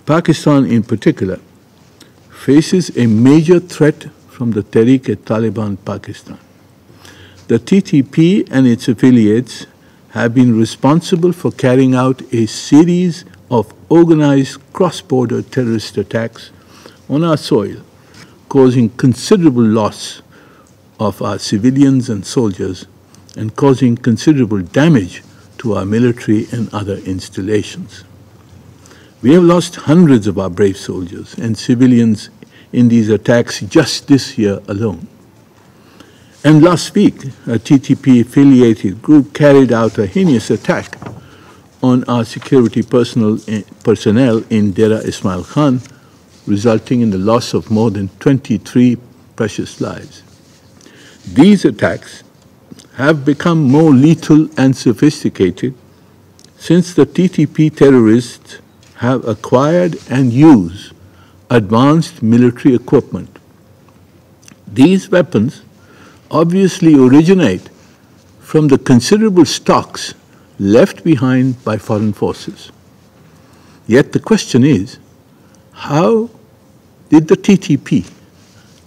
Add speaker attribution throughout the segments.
Speaker 1: Pakistan in particular faces a major threat from the Taliban Pakistan. The TTP and its affiliates have been responsible for carrying out a series of organized cross-border terrorist attacks on our soil, causing considerable loss of our civilians and soldiers and causing considerable damage to our military and other installations. We have lost hundreds of our brave soldiers and civilians in these attacks just this year alone. And last week, a TTP-affiliated group carried out a heinous attack on our security personnel in Dera Ismail Khan, resulting in the loss of more than 23 precious lives. These attacks have become more lethal and sophisticated since the TTP terrorists have acquired and use advanced military equipment. These weapons obviously originate from the considerable stocks left behind by foreign forces. Yet the question is, how did the TTP,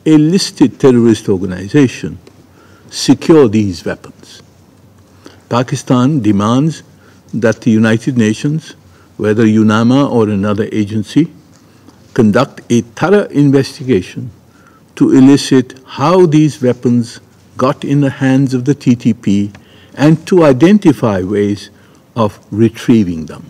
Speaker 1: a listed terrorist organization, secure these weapons? Pakistan demands that the United Nations, whether UNAMA or another agency, conduct a thorough investigation to elicit how these weapons got in the hands of the TTP and to identify ways of retrieving them.